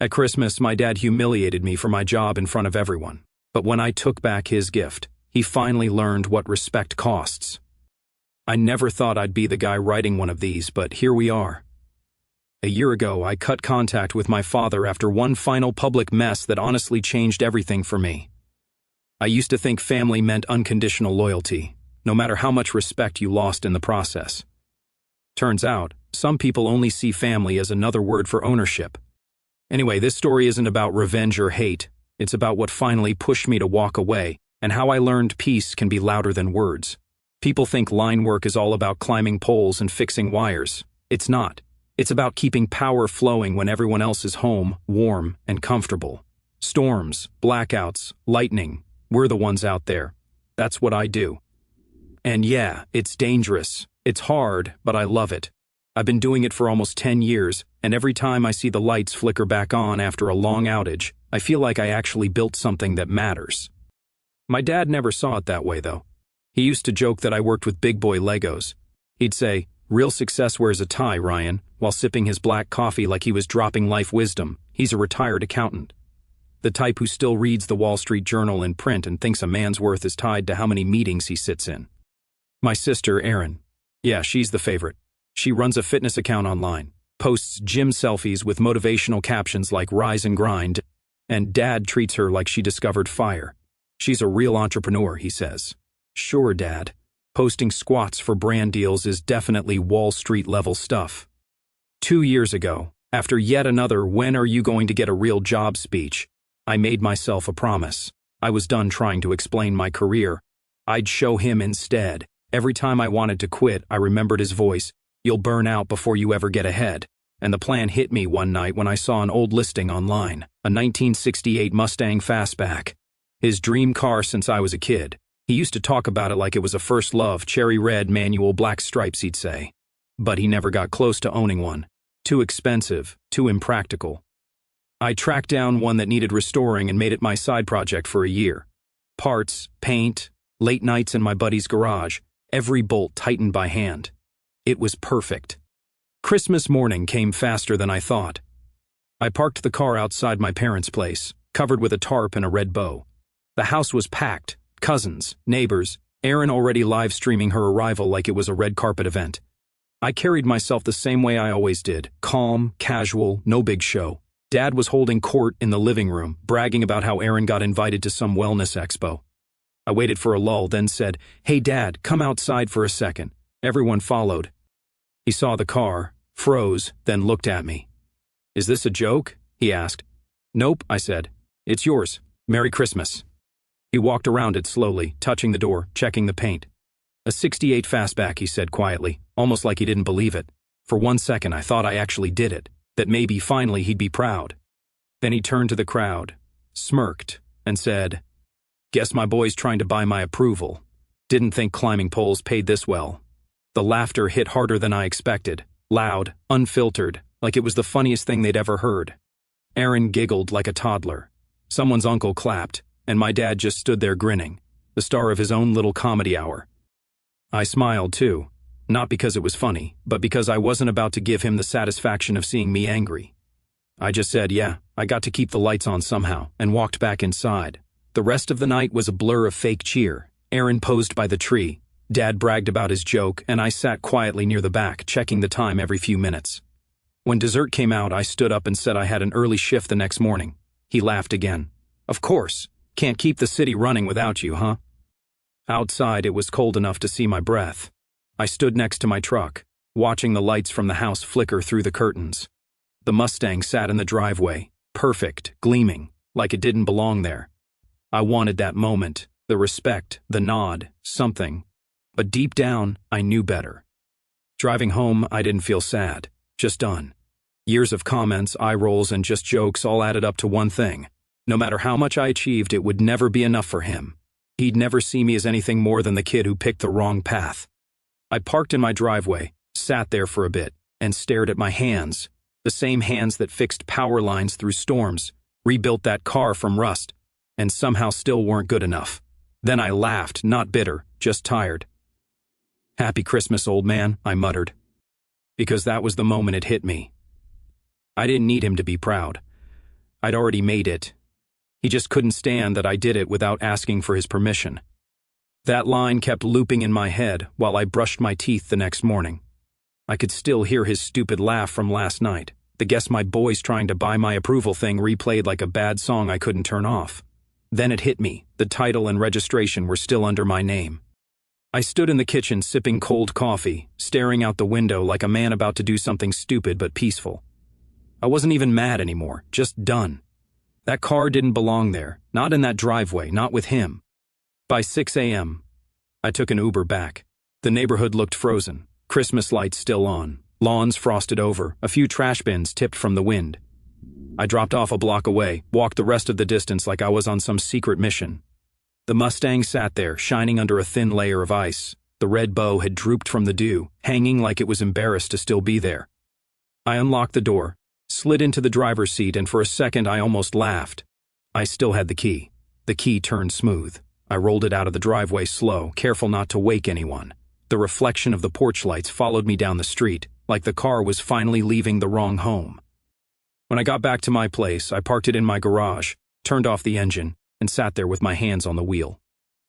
At Christmas, my dad humiliated me for my job in front of everyone. But when I took back his gift, he finally learned what respect costs. I never thought I'd be the guy writing one of these, but here we are. A year ago, I cut contact with my father after one final public mess that honestly changed everything for me. I used to think family meant unconditional loyalty, no matter how much respect you lost in the process. Turns out, some people only see family as another word for ownership. Anyway, this story isn't about revenge or hate. It's about what finally pushed me to walk away, and how I learned peace can be louder than words. People think line work is all about climbing poles and fixing wires. It's not. It's about keeping power flowing when everyone else is home, warm, and comfortable. Storms, blackouts, lightning, we're the ones out there. That's what I do. And yeah, it's dangerous. It's hard, but I love it. I've been doing it for almost 10 years, and every time I see the lights flicker back on after a long outage, I feel like I actually built something that matters. My dad never saw it that way, though. He used to joke that I worked with big boy Legos. He'd say, "Real success wears a tie, Ryan," while sipping his black coffee like he was dropping life wisdom. He's a retired accountant. The type who still reads the Wall Street Journal in print and thinks a man's worth is tied to how many meetings he sits in. My sister, Erin. Yeah, she's the favorite. She runs a fitness account online, posts gym selfies with motivational captions like "Rise and Grind," and Dad treats her like she discovered fire. She's a real entrepreneur, he says. Sure, Dad. Posting squats for brand deals is definitely Wall Street level stuff. 2 years ago, after yet another "when are you going to get a real job" speech, I made myself a promise. I was done trying to explain my career. I'd show him instead. Every time I wanted to quit, I remembered his voice. "You'll burn out before you ever get ahead." And the plan hit me one night when I saw an old listing online, a 1968 Mustang Fastback. His dream car since I was a kid. He used to talk about it like it was a first love, cherry red, manual, black stripes, he'd say. But he never got close to owning one. Too expensive, too impractical. I tracked down one that needed restoring and made it my side project for a year. Parts, paint, late nights in my buddy's garage, every bolt tightened by hand. It was perfect. Christmas morning came faster than I thought. I parked the car outside my parents' place, covered with a tarp and a red bow. The house was packed. Cousins, neighbors, Erin already live streaming her arrival like it was a red carpet event. I carried myself the same way I always did, calm, casual, no big show. Dad was holding court in the living room, bragging about how Erin got invited to some wellness expo. I waited for a lull, then said, "Hey Dad, come outside for a second." Everyone followed. He saw the car, froze, then looked at me. "Is this a joke?" he asked. "Nope," I said. "It's yours. Merry Christmas." He walked around it slowly, touching the door, checking the paint. "A 68 Fastback," he said quietly, almost like he didn't believe it. For 1 second I thought I actually did it, that maybe finally he'd be proud. Then he turned to the crowd, smirked, and said, "Guess my boy's trying to buy my approval. Didn't think climbing poles paid this well." The laughter hit harder than I expected, loud, unfiltered, like it was the funniest thing they'd ever heard. Erin giggled like a toddler. Someone's uncle clapped, and my dad just stood there grinning, the star of his own little comedy hour. I smiled too, not because it was funny, but because I wasn't about to give him the satisfaction of seeing me angry. I just said, "Yeah, I got to keep the lights on somehow," and walked back inside. The rest of the night was a blur of fake cheer. Erin posed by the tree, Dad bragged about his joke, and I sat quietly near the back, checking the time every few minutes. When dessert came out, I stood up and said I had an early shift the next morning. He laughed again. "Of course. Can't keep the city running without you, huh?" Outside, it was cold enough to see my breath. I stood next to my truck, watching the lights from the house flicker through the curtains. The Mustang sat in the driveway, perfect, gleaming, like it didn't belong there. I wanted that moment, the respect, the nod, something. But deep down, I knew better. Driving home, I didn't feel sad, just done. Years of comments, eye rolls, and just jokes all added up to one thing. No matter how much I achieved, it would never be enough for him. He'd never see me as anything more than the kid who picked the wrong path. I parked in my driveway, sat there for a bit, and stared at my hands, the same hands that fixed power lines through storms, rebuilt that car from rust, and somehow still weren't good enough. Then I laughed, not bitter, just tired. "Happy Christmas, old man," I muttered. Because that was the moment it hit me. I didn't need him to be proud. I'd already made it. He just couldn't stand that I did it without asking for his permission. That line kept looping in my head while I brushed my teeth the next morning. I could still hear his stupid laugh from last night, the guess my boy's trying to buy my approval thing replayed like a bad song I couldn't turn off. Then it hit me, the title and registration were still under my name. I stood in the kitchen sipping cold coffee, staring out the window like a man about to do something stupid but peaceful. I wasn't even mad anymore, just done. That car didn't belong there, not in that driveway, not with him. By 6 a.m., I took an Uber back. The neighborhood looked frozen, Christmas lights still on, lawns frosted over, a few trash bins tipped from the wind. I dropped off a block away, walked the rest of the distance like I was on some secret mission. The Mustang sat there, shining under a thin layer of ice. The red bow had drooped from the dew, hanging like it was embarrassed to still be there. I unlocked the door, slid into the driver's seat, and for a second I almost laughed. I still had the key. The key turned smooth. I rolled it out of the driveway slow, careful not to wake anyone. The reflection of the porch lights followed me down the street, like the car was finally leaving the wrong home. When I got back to my place, I parked it in my garage, turned off the engine, and sat there with my hands on the wheel.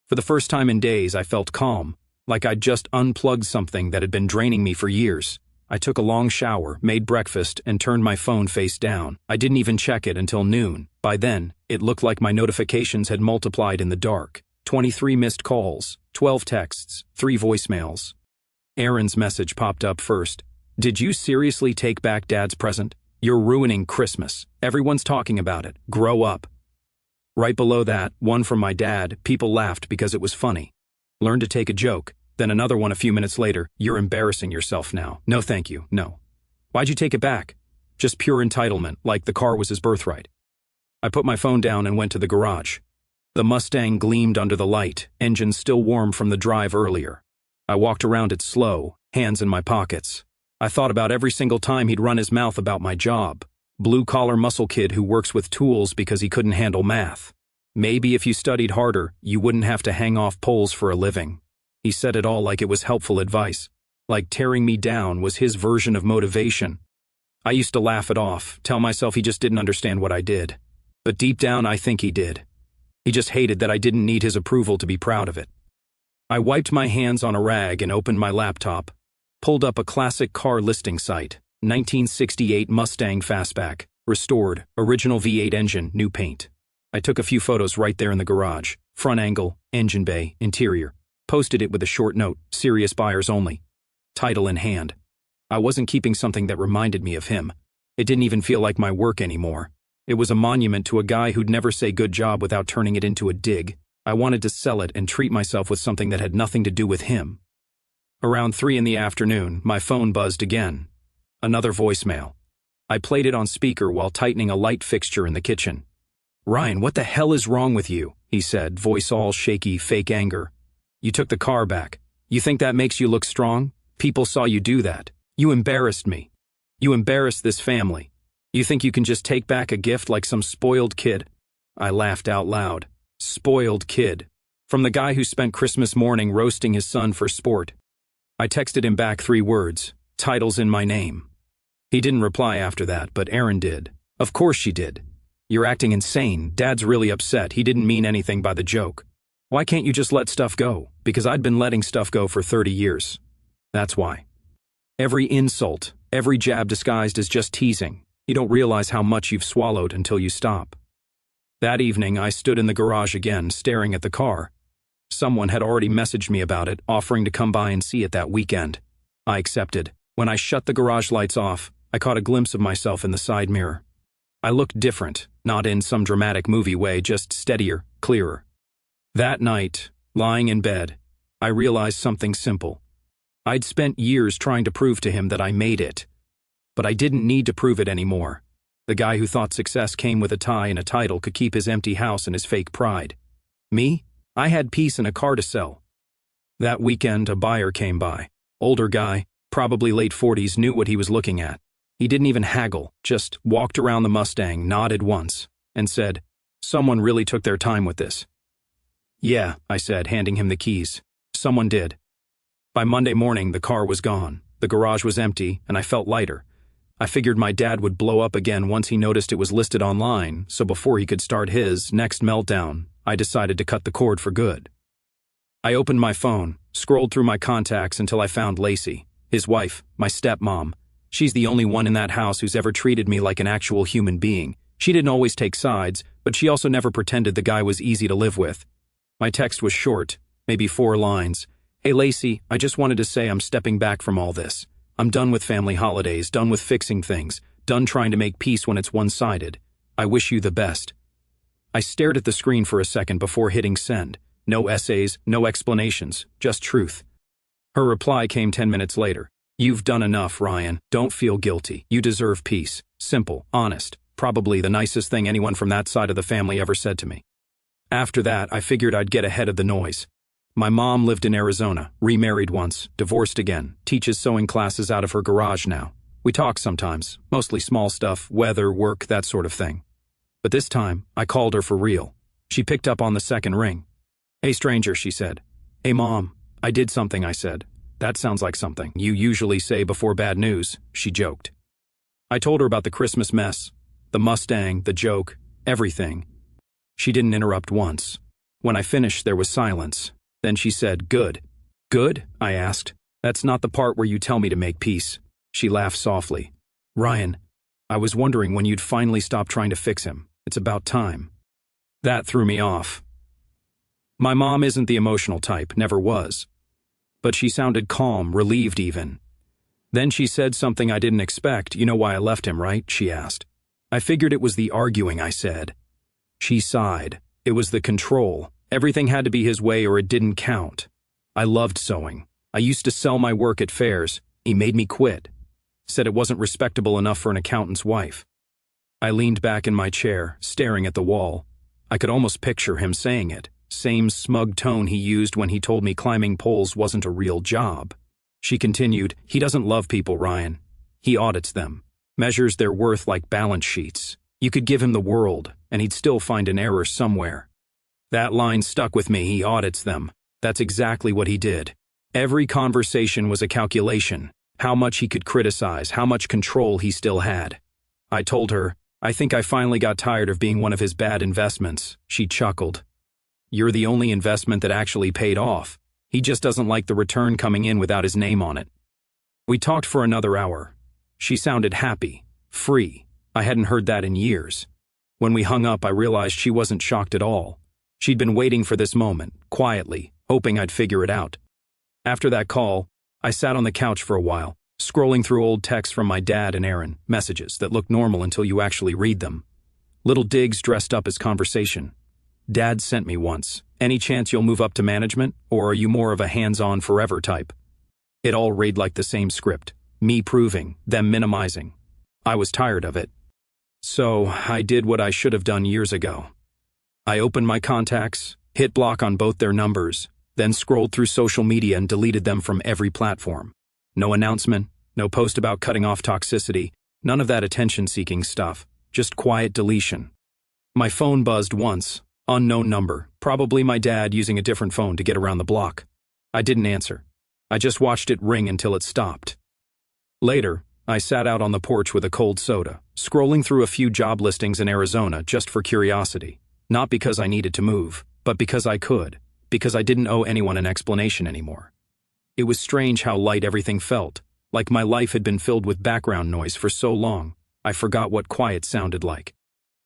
For the first time in days, I felt calm, like I'd just unplugged something that had been draining me for years. I took a long shower, made breakfast, and turned my phone face down. I didn't even check it until noon. By then, it looked like my notifications had multiplied in the dark. 23 missed calls, 12 texts, 3 voicemails. Aaron's message popped up first. "Did you seriously take back Dad's present? You're ruining Christmas. Everyone's talking about it. Grow up." Right below that, one from my dad. People laughed because it was funny. Learn to take a joke. Then another one a few minutes later. "You're embarrassing yourself now. No thank you, no." "Why'd you take it back?" "Just pure entitlement, like the car was his birthright." I put my phone down and went to the garage. The Mustang gleamed under the light, engine still warm from the drive earlier. I walked around it slow, hands in my pockets. I thought about every single time he'd run his mouth about my job. Blue-collar muscle kid who works with tools because he couldn't handle math. Maybe if you studied harder, you wouldn't have to hang off poles for a living. He said it all like it was helpful advice. Like tearing me down was his version of motivation. I used to laugh it off, tell myself he just didn't understand what I did. But deep down, I think he did. He just hated that I didn't need his approval to be proud of it. I wiped my hands on a rag and opened my laptop, pulled up a classic car listing site, 1968 Mustang Fastback, restored, original V8 engine, new paint. I took a few photos right there in the garage, front angle, engine bay, interior, posted it with a short note, serious buyers only. Title in hand. I wasn't keeping something that reminded me of him. It didn't even feel like my work anymore. It was a monument to a guy who'd never say good job without turning it into a dig. I wanted to sell it and treat myself with something that had nothing to do with him. Around 3 in the afternoon, my phone buzzed again. Another voicemail. I played it on speaker while tightening a light fixture in the kitchen. "Ryan, what the hell is wrong with you?" he said, voice all shaky, fake anger. "You took the car back. You think that makes you look strong? People saw you do that. You embarrassed me. You embarrassed this family. You think you can just take back a gift like some spoiled kid?" I laughed out loud. Spoiled kid. From the guy who spent Christmas morning roasting his son for sport. I texted him back 3 words. Title's in my name. He didn't reply after that, but Erin did. "Of course she did. You're acting insane. Dad's really upset. He didn't mean anything by the joke. Why can't you just let stuff go?" Because I'd been letting stuff go for 30 years. That's why. Every insult, every jab disguised as just teasing. You don't realize how much you've swallowed until you stop. That evening, I stood in the garage again, staring at the car. Someone had already messaged me about it, offering to come by and see it that weekend. I accepted. When I shut the garage lights off, I caught a glimpse of myself in the side mirror. I looked different, not in some dramatic movie way, just steadier, clearer. That night, lying in bed, I realized something simple. I'd spent years trying to prove to him that I made it. But I didn't need to prove it anymore. The guy who thought success came with a tie and a title could keep his empty house and his fake pride. Me? I had peace and a car to sell. That weekend, a buyer came by. Older guy, probably late 40s, knew what he was looking at. He didn't even haggle, just walked around the Mustang, nodded once, and said, "Someone really took their time with this." "Yeah," I said, handing him the keys. "Someone did." By Monday morning, the car was gone. The garage was empty, and I felt lighter. I figured my dad would blow up again once he noticed it was listed online, so before he could start his next meltdown, I decided to cut the cord for good. I opened my phone, scrolled through my contacts until I found Lacey, his wife, my stepmom. She's the only one in that house who's ever treated me like an actual human being. She didn't always take sides, but she also never pretended the guy was easy to live with. My text was short, maybe 4 lines. Hey Lacey, I just wanted to say I'm stepping back from all this. I'm done with family holidays, done with fixing things, done trying to make peace when it's one-sided. I wish you the best. I stared at the screen for a second before hitting send. No essays, no explanations, just truth. Her reply came 10 minutes later. You've done enough, Ryan. Don't feel guilty. You deserve peace. Simple, honest, probably the nicest thing anyone from that side of the family ever said to me. After that, I figured I'd get ahead of the noise. My mom lived in Arizona, remarried once, divorced again, teaches sewing classes out of her garage now. We talk sometimes, mostly small stuff, weather, work, that sort of thing. But this time, I called her for real. She picked up on the second ring. Hey stranger, she said. Hey mom, I did something, I said. That sounds like something you usually say before bad news, she joked. I told her about the Christmas mess, the Mustang, the joke, everything. She didn't interrupt once. When I finished, there was silence. Then she said, Good. Good? I asked. That's not the part where you tell me to make peace. She laughed softly. Ryan, I was wondering when you'd finally stop trying to fix him. It's about time. That threw me off. My mom isn't the emotional type, never was. But she sounded calm, relieved even. Then she said something I didn't expect. You know why I left him, right? She asked. I figured it was the arguing, I said. She sighed. It was the control. Everything had to be his way or it didn't count. I loved sewing. I used to sell my work at fairs. He made me quit. Said it wasn't respectable enough for an accountant's wife. I leaned back in my chair, staring at the wall. I could almost picture him saying it. Same smug tone he used when he told me climbing poles wasn't a real job. She continued, He doesn't love people, Ryan. He audits them. Measures their worth like balance sheets. You could give him the world, and he'd still find an error somewhere. That line stuck with me, he audits them. That's exactly what he did. Every conversation was a calculation. How much he could criticize, how much control he still had. I told her, I think I finally got tired of being one of his bad investments. She chuckled. You're the only investment that actually paid off. He just doesn't like the return coming in without his name on it. We talked for another hour. She sounded happy, free. I hadn't heard that in years. When we hung up, I realized she wasn't shocked at all. She'd been waiting for this moment, quietly, hoping I'd figure it out. After that call, I sat on the couch for a while, scrolling through old texts from my dad and Aaron, messages that look normal until you actually read them. Little digs dressed up as conversation. Dad sent me once. Any chance you'll move up to management, or are you more of a hands-on forever type? It all read like the same script. Me proving, them minimizing. I was tired of it. So, I did what I should have done years ago. I opened my contacts, hit block on both their numbers, then scrolled through social media and deleted them from every platform. No announcement, no post about cutting off toxicity, none of that attention-seeking stuff, just quiet deletion. My phone buzzed once, unknown number, probably my dad using a different phone to get around the block. I didn't answer. I just watched it ring until it stopped. Later, I sat out on the porch with a cold soda, scrolling through a few job listings in Arizona just for curiosity. Not because I needed to move, but because I could, because I didn't owe anyone an explanation anymore. It was strange how light everything felt, like my life had been filled with background noise for so long, I forgot what quiet sounded like.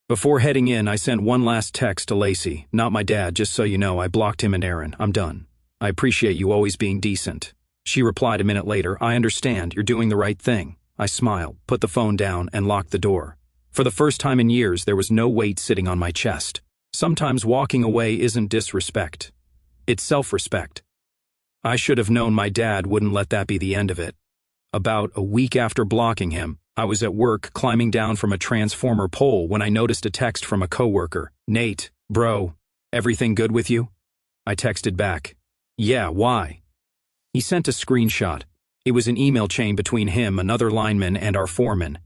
Before heading in, I sent one last text to Lacey, not my dad, just so you know I blocked him and Aaron, I'm done. I appreciate you always being decent. She replied a minute later, I understand, you're doing the right thing. I smiled, put the phone down, and locked the door. For the first time in years, there was no weight sitting on my chest. Sometimes walking away isn't disrespect. It's self-respect. I should have known my dad wouldn't let that be the end of it. About a week after blocking him, I was at work climbing down from a transformer pole when I noticed a text from a coworker. Nate, bro, everything good with you? I texted back. Yeah, why? He sent a screenshot. It was an email chain between him, another lineman, and our foreman.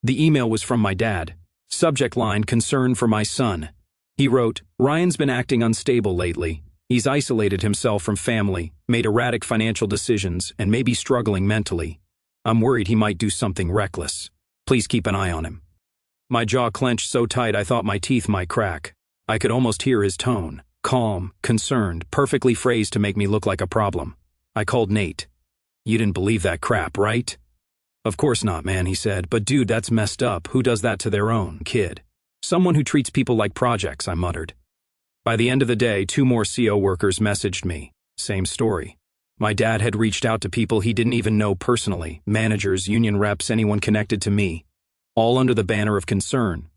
The email was from my dad. Subject line, concern for my son. He wrote, Ryan's been acting unstable lately. He's isolated himself from family, made erratic financial decisions, and may be struggling mentally. I'm worried he might do something reckless. Please keep an eye on him. My jaw clenched so tight I thought my teeth might crack. I could almost hear his tone. Calm, concerned, perfectly phrased to make me look like a problem. I called Nate. You didn't believe that crap, right? Of course not, man, he said. But dude, that's messed up. Who does that to their own kid? Someone who treats people like projects, I muttered. By the end of the day, 2 more CO workers messaged me. Same story. My dad had reached out to people he didn't even know personally, managers, union reps, anyone connected to me, all under the banner of concern.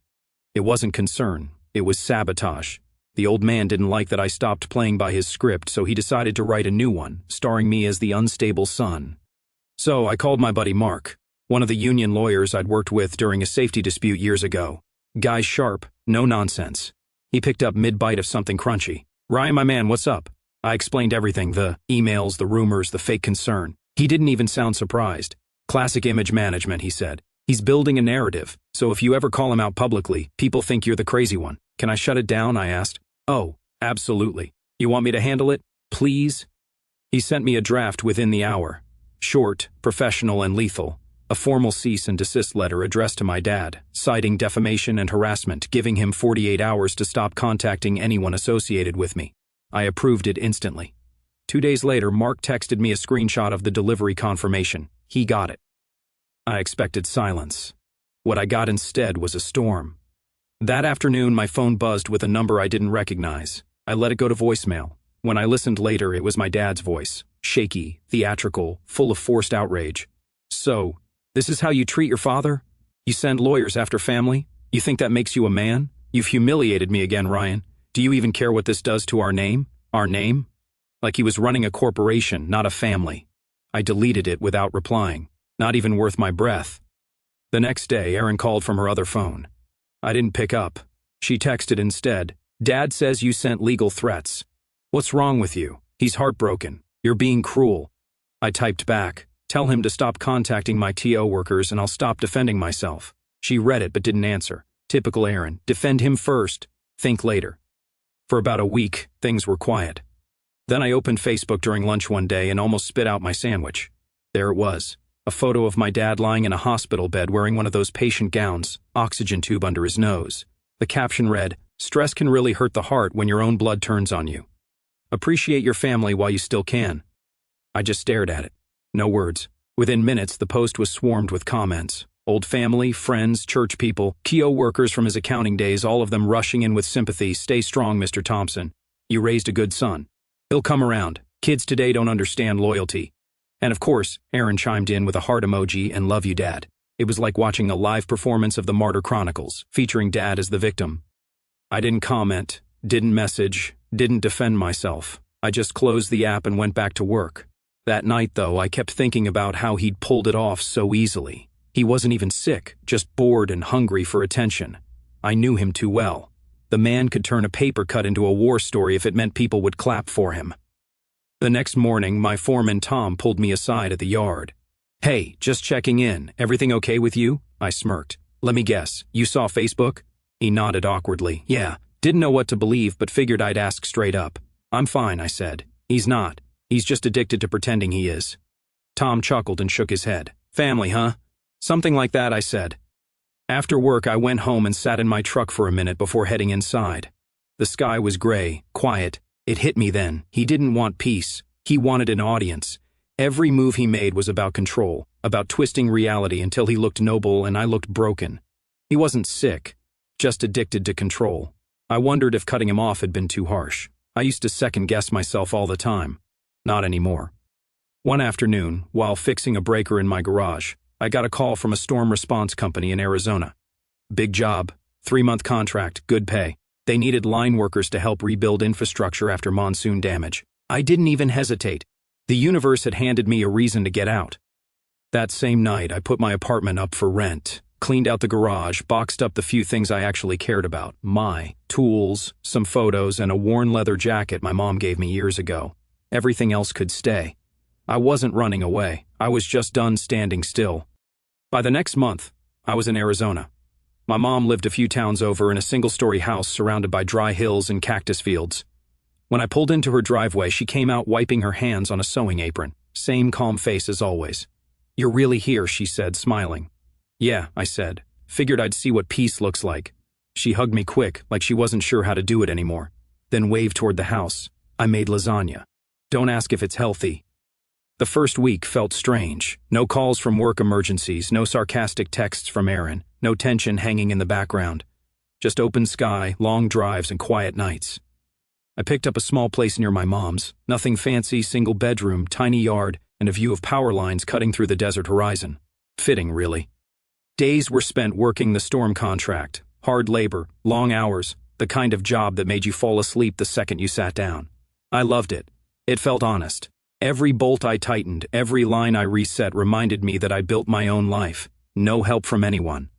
It wasn't concern, it was sabotage. The old man didn't like that I stopped playing by his script, so he decided to write a new one, starring me as the unstable son. So I called my buddy Mark, one of the union lawyers I'd worked with during a safety dispute years ago. Guy's sharp, no nonsense. He picked up mid-bite of something crunchy. Ryan, my man, what's up? I explained everything, the emails, the rumors, the fake concern. He didn't even sound surprised. Classic image management, he said. He's building a narrative, so if you ever call him out publicly, people think you're the crazy one. Can I shut it down? I asked. Oh, absolutely. You want me to handle it? Please? He sent me a draft within the hour. Short, professional, and lethal. A formal cease and desist letter addressed to my dad, citing defamation and harassment, giving him 48 hours to stop contacting anyone associated with me. I approved it instantly. 2 days later, Mark texted me a screenshot of the delivery confirmation. He got it. I expected silence. What I got instead was a storm. That afternoon, my phone buzzed with a number I didn't recognize. I let it go to voicemail. When I listened later, it was my dad's voice. Shaky, theatrical, full of forced outrage. So, this is how you treat your father? You send lawyers after family? You think that makes you a man? You've humiliated me again, Ryan. Do you even care what this does to our name? Our name? Like he was running a corporation, not a family. I deleted it without replying. Not even worth my breath. The next day, Erin called from her other phone. I didn't pick up. She texted instead. Dad says you sent legal threats. What's wrong with you? He's heartbroken. You're being cruel. I typed back. Tell him to stop contacting my TO workers and I'll stop defending myself. She read it but didn't answer. Typical Erin. Defend him first. Think later. For about a week, things were quiet. Then I opened Facebook during lunch one day and almost spit out my sandwich. There it was. A photo of my dad lying in a hospital bed wearing one of those patient gowns, oxygen tube under his nose. The caption read, "Stress can really hurt the heart when your own blood turns on you. Appreciate your family while you still can." I just stared at it. No words. Within minutes, the post was swarmed with comments. Old family, friends, church people, TO workers from his accounting days, all of them rushing in with sympathy. Stay strong, Mr. Thompson. You raised a good son. He'll come around. Kids today don't understand loyalty. And of course, Erin chimed in with a heart emoji and love you, Dad. It was like watching a live performance of the Martyr Chronicles, featuring Dad as the victim. I didn't comment, didn't message, didn't defend myself. I just closed the app and went back to work. That night, though, I kept thinking about how he'd pulled it off so easily. He wasn't even sick, just bored and hungry for attention. I knew him too well. The man could turn a paper cut into a war story if it meant people would clap for him. The next morning, my foreman Tom pulled me aside at the yard. Hey, just checking in. Everything okay with you? I smirked. Let me guess, you saw Facebook? He nodded awkwardly. Yeah, didn't know what to believe but figured I'd ask straight up. I'm fine, I said. He's not. He's just addicted to pretending he is. Tom chuckled and shook his head. Family, huh? Something like that, I said. After work, I went home and sat in my truck for a minute before heading inside. The sky was gray, quiet. It hit me then. He didn't want peace. He wanted an audience. Every move he made was about control, about twisting reality until he looked noble and I looked broken. He wasn't sick, just addicted to control. I wondered if cutting him off had been too harsh. I used to second-guess myself all the time. Not anymore. One afternoon, while fixing a breaker in my garage, I got a call from a storm response company in Arizona. Big job, 3-month contract, good pay. They needed line workers to help rebuild infrastructure after monsoon damage. I didn't even hesitate. The universe had handed me a reason to get out. That same night, I put my apartment up for rent, cleaned out the garage, boxed up the few things I actually cared about. My tools, some photos, and a worn leather jacket my mom gave me years ago. Everything else could stay. I wasn't running away. I was just done standing still. By the next month, I was in Arizona. My mom lived a few towns over in a single-story house surrounded by dry hills and cactus fields. When I pulled into her driveway, she came out wiping her hands on a sewing apron. Same calm face as always. You're really here, she said, smiling. Yeah, I said. Figured I'd see what peace looks like. She hugged me quick, like she wasn't sure how to do it anymore, then waved toward the house. I made lasagna. Don't ask if it's healthy. The first week felt strange. No calls from work emergencies, no sarcastic texts from Aaron, no tension hanging in the background. Just open sky, long drives, and quiet nights. I picked up a small place near my mom's. Nothing fancy, single bedroom, tiny yard, and a view of power lines cutting through the desert horizon. Fitting, really. Days were spent working the storm contract. Hard labor, long hours, the kind of job that made you fall asleep the second you sat down. I loved it. It felt honest. Every bolt I tightened, every line I reset reminded me that I built my own life. No help from anyone.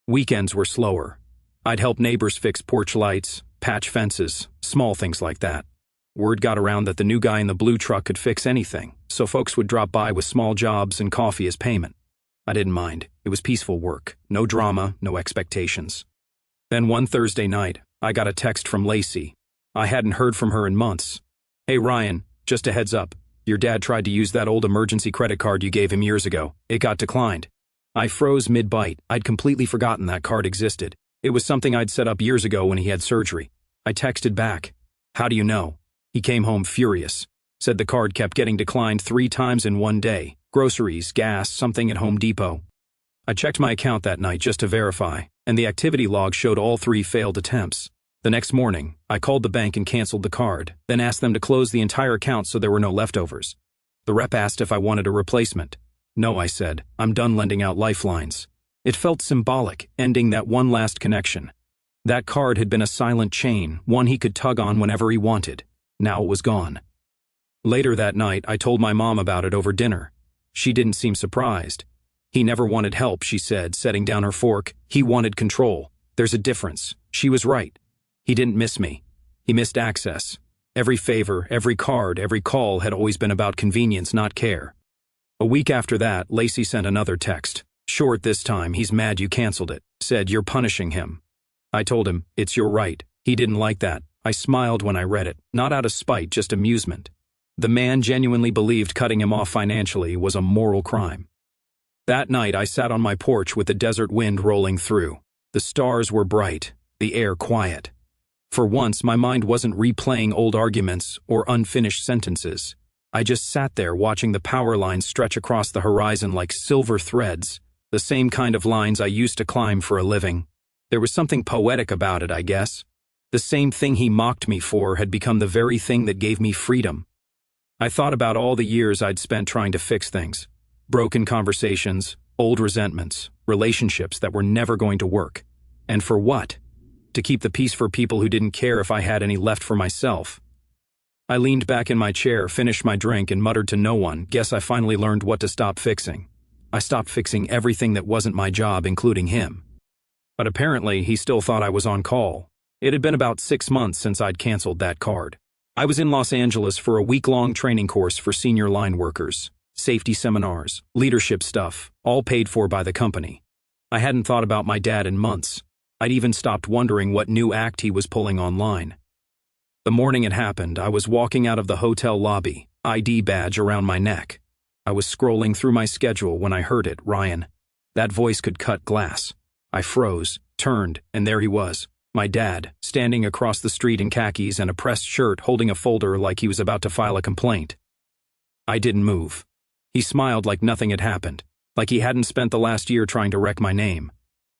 Weekends were slower. I'd help neighbors fix porch lights, patch fences, small things like that. Word got around that the new guy in the blue truck could fix anything, so folks would drop by with small jobs and coffee as payment. I didn't mind. It was peaceful work. No drama, no expectations. Then one Thursday night, I got a text from Lacey. I hadn't heard from her in months. Hey Ryan, just a heads up. Your dad tried to use that old emergency credit card you gave him years ago. It got declined. I froze mid-bite. I'd completely forgotten that card existed. It was something I'd set up years ago when he had surgery. I texted back. How do you know? He came home furious. Said the card kept getting declined 3 times in one day. Groceries, gas, something at Home Depot. I checked my account that night just to verify, and the activity log showed all 3 failed attempts. The next morning, I called the bank and canceled the card, then asked them to close the entire account so there were no leftovers. The rep asked if I wanted a replacement. No, I said. I'm done lending out lifelines. It felt symbolic, ending that one last connection. That card had been a silent chain, one he could tug on whenever he wanted. Now it was gone. Later that night, I told my mom about it over dinner. She didn't seem surprised. He never wanted help, she said, setting down her fork. He wanted control. There's a difference. She was right. He didn't miss me. He missed access. Every favor, every card, every call had always been about convenience, not care. A week after that, Lacey sent another text. Short this time, he's mad you canceled it. Said you're punishing him. I told him, it's your right. He didn't like that. I smiled when I read it, not out of spite, just amusement. The man genuinely believed cutting him off financially was a moral crime. That night, I sat on my porch with the desert wind rolling through. The stars were bright, the air quiet. For once, my mind wasn't replaying old arguments or unfinished sentences. I just sat there watching the power lines stretch across the horizon like silver threads, the same kind of lines I used to climb for a living. There was something poetic about it, I guess. The same thing he mocked me for had become the very thing that gave me freedom. I thought about all the years I'd spent trying to fix things. Broken conversations, old resentments, relationships that were never going to work. And for what? To keep the peace for people who didn't care if I had any left for myself. I leaned back in my chair, finished my drink, and muttered to no one, guess I finally learned what to stop fixing. I stopped fixing everything that wasn't my job, including him. But apparently, he still thought I was on call. It had been about 6 months since I'd canceled that card. I was in Los Angeles for a week-long training course for senior line workers. Safety seminars, leadership stuff, all paid for by the company. I hadn't thought about my dad in months. I'd even stopped wondering what new act he was pulling online. The morning it happened, I was walking out of the hotel lobby, ID badge around my neck. I was scrolling through my schedule when I heard it, Ryan. That voice could cut glass. I froze, turned, and there he was, my dad, standing across the street in khakis and a pressed shirt holding a folder like he was about to file a complaint. I didn't move. He smiled like nothing had happened, like he hadn't spent the last year trying to wreck my name.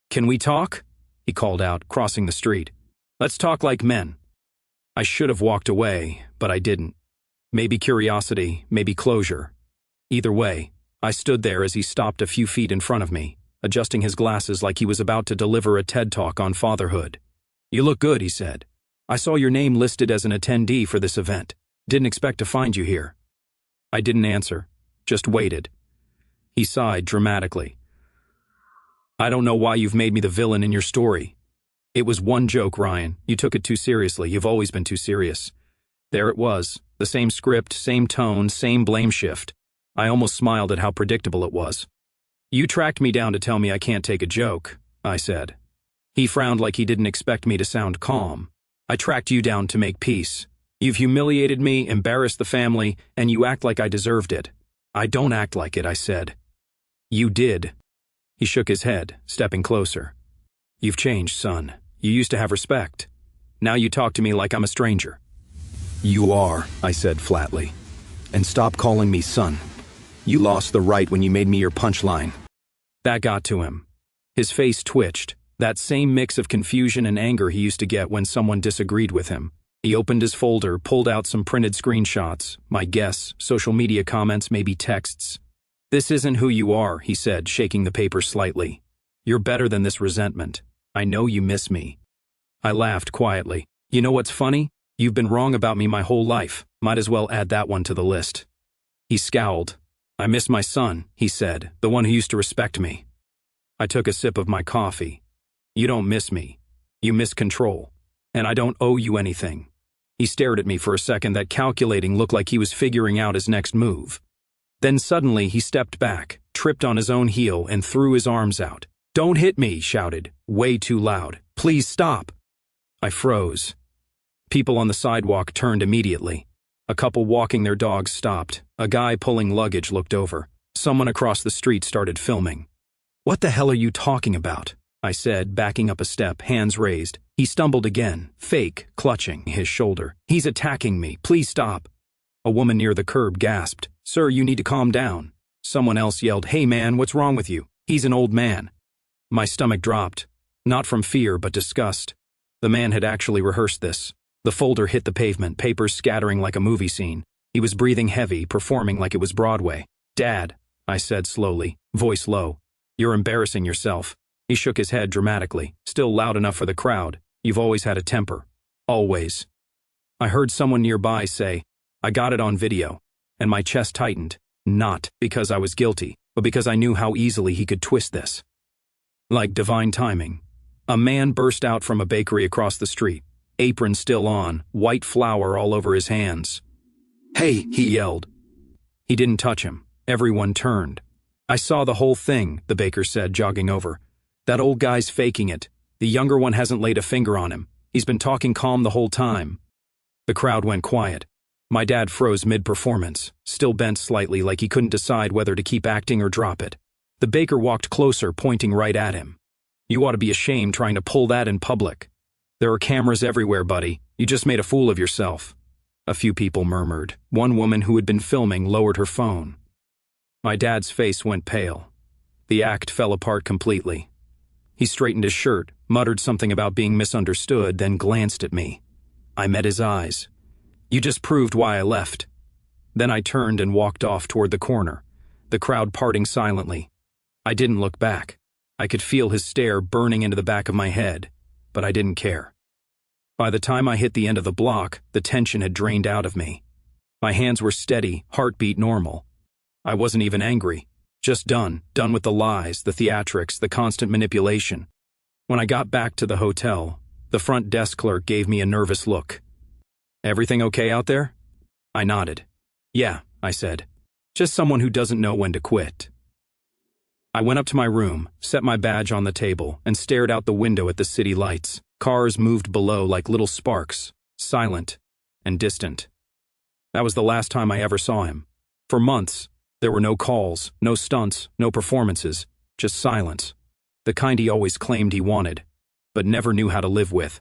Can we talk? He called out, crossing the street. Let's talk like men. I should have walked away, but I didn't. Maybe curiosity, maybe closure. Either way, I stood there as he stopped a few feet in front of me, adjusting his glasses like he was about to deliver a TED Talk on fatherhood. You look good, he said. I saw your name listed as an attendee for this event. Didn't expect to find you here. I didn't answer, just waited. He sighed dramatically. I don't know why you've made me the villain in your story. It was one joke, Ryan. You took it too seriously. You've always been too serious. There it was. The same script, same tone, same blame shift. I almost smiled at how predictable it was. You tracked me down to tell me I can't take a joke, I said. He frowned like he didn't expect me to sound calm. I tracked you down to make peace. You've humiliated me, embarrassed the family, and you act like I deserved it. I don't act like it, I said. You did. He shook his head, stepping closer. You've changed, son. You used to have respect. Now you talk to me like I'm a stranger. You are, I said flatly. And stop calling me son. You lost the right when you made me your punchline. That got to him. His face twitched, that same mix of confusion and anger he used to get when someone disagreed with him. He opened his folder, pulled out some printed screenshots, my guess, social media comments, maybe texts. This isn't who you are, he said, shaking the paper slightly. You're better than this resentment. I know you miss me. I laughed quietly. You know what's funny? You've been wrong about me my whole life. Might as well add that one to the list. He scowled. I miss my son, he said, the one who used to respect me. I took a sip of my coffee. You don't miss me. You miss control. And I don't owe you anything. He stared at me for a second, that calculating look like he was figuring out his next move. Then suddenly he stepped back, tripped on his own heel, and threw his arms out. Don't hit me, he shouted, way too loud. Please stop. I froze. People on the sidewalk turned immediately. A couple walking their dogs stopped. A guy pulling luggage looked over. Someone across the street started filming. What the hell are you talking about? I said, backing up a step, hands raised. He stumbled again, fake, clutching his shoulder. He's attacking me. Please stop. A woman near the curb gasped. Sir, you need to calm down. Someone else yelled, Hey man, what's wrong with you? He's an old man. My stomach dropped. Not from fear, but disgust. The man had actually rehearsed this. The folder hit the pavement, papers scattering like a movie scene. He was breathing heavy, performing like it was Broadway. Dad, I said slowly, voice low. You're embarrassing yourself. He shook his head dramatically, still loud enough for the crowd. You've always had a temper. Always. I heard someone nearby say, I got it on video, and my chest tightened, not because I was guilty, but because I knew how easily he could twist this. Like divine timing. A man burst out from a bakery across the street, apron still on, white flour all over his hands. Hey, he yelled. He didn't touch him. Everyone turned. I saw the whole thing, the baker said, jogging over. That old guy's faking it. The younger one hasn't laid a finger on him. He's been talking calm the whole time. The crowd went quiet. My dad froze mid-performance, still bent slightly like he couldn't decide whether to keep acting or drop it. The baker walked closer, pointing right at him. You ought to be ashamed trying to pull that in public. There are cameras everywhere, buddy. You just made a fool of yourself. A few people murmured. One woman who had been filming lowered her phone. My dad's face went pale. The act fell apart completely. He straightened his shirt, muttered something about being misunderstood, then glanced at me. I met his eyes. You just proved why I left. Then I turned and walked off toward the corner, the crowd parting silently. I didn't look back. I could feel his stare burning into the back of my head, but I didn't care. By the time I hit the end of the block, the tension had drained out of me. My hands were steady, heartbeat normal. I wasn't even angry. Just done with the lies, the theatrics, the constant manipulation. When I got back to the hotel, the front desk clerk gave me a nervous look. Everything okay out there? I nodded. Yeah, I said. Just someone who doesn't know when to quit. I went up to my room, set my badge on the table, and stared out the window at the city lights. Cars moved below like little sparks, silent and distant. That was the last time I ever saw him. For months, there were no calls, no stunts, no performances, just silence. The kind he always claimed he wanted, but never knew how to live with.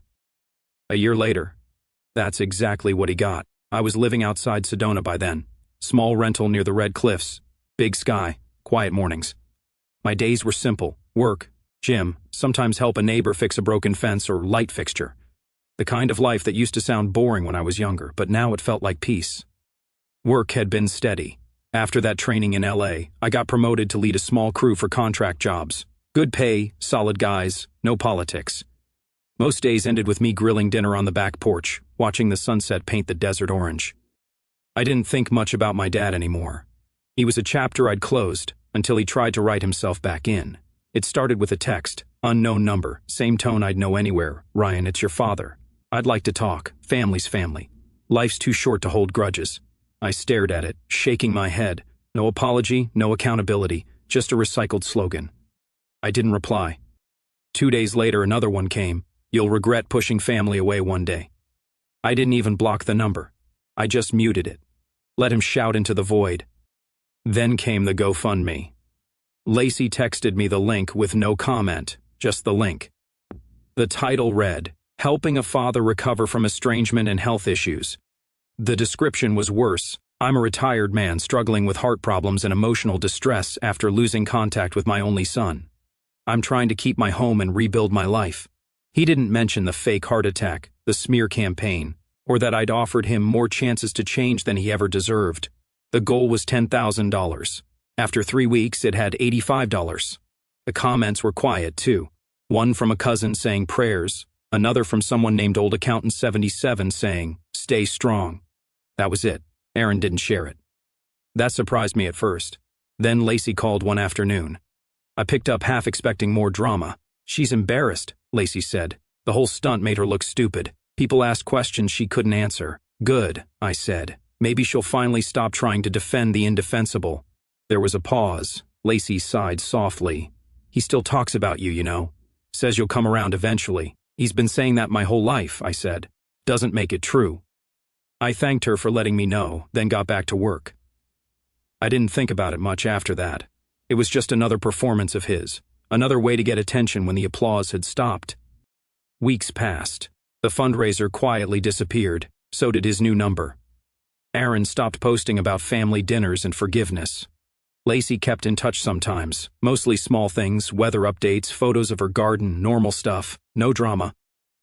A year later, that's exactly what he got. I was living outside Sedona by then. Small rental near the Red Cliffs, big sky, quiet mornings. My days were simple: work, gym, sometimes help a neighbor fix a broken fence or light fixture. The kind of life that used to sound boring when I was younger, but now it felt like peace. Work had been steady. After that training in LA, I got promoted to lead a small crew for contract jobs. Good pay, solid guys, no politics. Most days ended with me grilling dinner on the back porch, watching the sunset paint the desert orange. I didn't think much about my dad anymore. He was a chapter I'd closed, until he tried to write himself back in. It started with a text, unknown number, same tone I'd know anywhere. Ryan, it's your father. I'd like to talk. Family's family. Life's too short to hold grudges. I stared at it, shaking my head. No apology, no accountability, just a recycled slogan. I didn't reply. 2 days later, another one came. You'll regret pushing family away one day. I didn't even block the number. I just muted it. Let him shout into the void. Then came the GoFundMe. Lacey texted me the link with no comment, just the link. The title read, "Helping a Father Recover from Estrangement and Health Issues." The description was worse. I'm a retired man struggling with heart problems and emotional distress after losing contact with my only son. I'm trying to keep my home and rebuild my life. He didn't mention the fake heart attack, the smear campaign, or that I'd offered him more chances to change than he ever deserved. The goal was $10,000. After 3 weeks, it had $85. The comments were quiet, too. One from a cousin saying prayers, another from someone named Old Accountant 77 saying, "Stay strong." That was it. Aaron didn't share it. That surprised me at first. Then Lacey called one afternoon. I picked up half expecting more drama. "She's embarrassed," Lacey said. "The whole stunt made her look stupid. People asked questions she couldn't answer." "Good," I said. "Maybe she'll finally stop trying to defend the indefensible." There was a pause. Lacey sighed softly. "He still talks about you, you know. Says you'll come around eventually. He's been saying that my whole life," I said. "Doesn't make it true." I thanked her for letting me know, then got back to work. I didn't think about it much after that. It was just another performance of his, another way to get attention when the applause had stopped. Weeks passed. The fundraiser quietly disappeared, so did his new number. Aaron stopped posting about family dinners and forgiveness. Lacey kept in touch sometimes, mostly small things, weather updates, photos of her garden, normal stuff, no drama.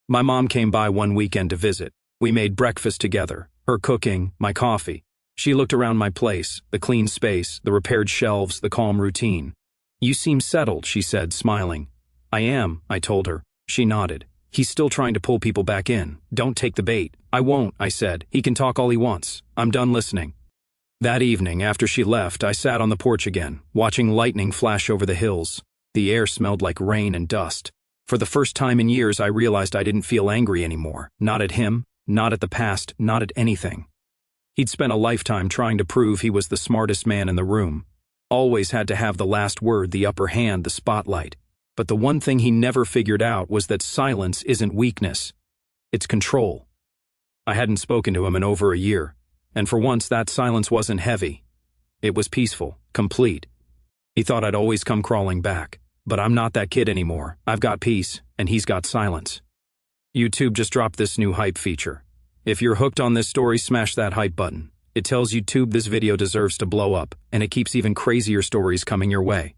My mom came by one weekend to visit. We made breakfast together, her cooking, my coffee. She looked around my place, the clean space, the repaired shelves, the calm routine. "You seem settled," she said, smiling. "I am," I told her. She nodded. "He's still trying to pull people back in. Don't take the bait." "I won't," I said. "He can talk all he wants. I'm done listening." That evening, after she left, I sat on the porch again, watching lightning flash over the hills. The air smelled like rain and dust. For the first time in years, I realized I didn't feel angry anymore. Not at him, not at the past, not at anything. He'd spent a lifetime trying to prove he was the smartest man in the room. Always had to have the last word, the upper hand, the spotlight. But the one thing he never figured out was that silence isn't weakness. It's control. I hadn't spoken to him in over a year, and for once that silence wasn't heavy. It was peaceful, complete. He thought I'd always come crawling back, but I'm not that kid anymore. I've got peace, and he's got silence. YouTube just dropped this new hype feature. If you're hooked on this story, smash that hype button. It tells YouTube this video deserves to blow up, and it keeps even crazier stories coming your way.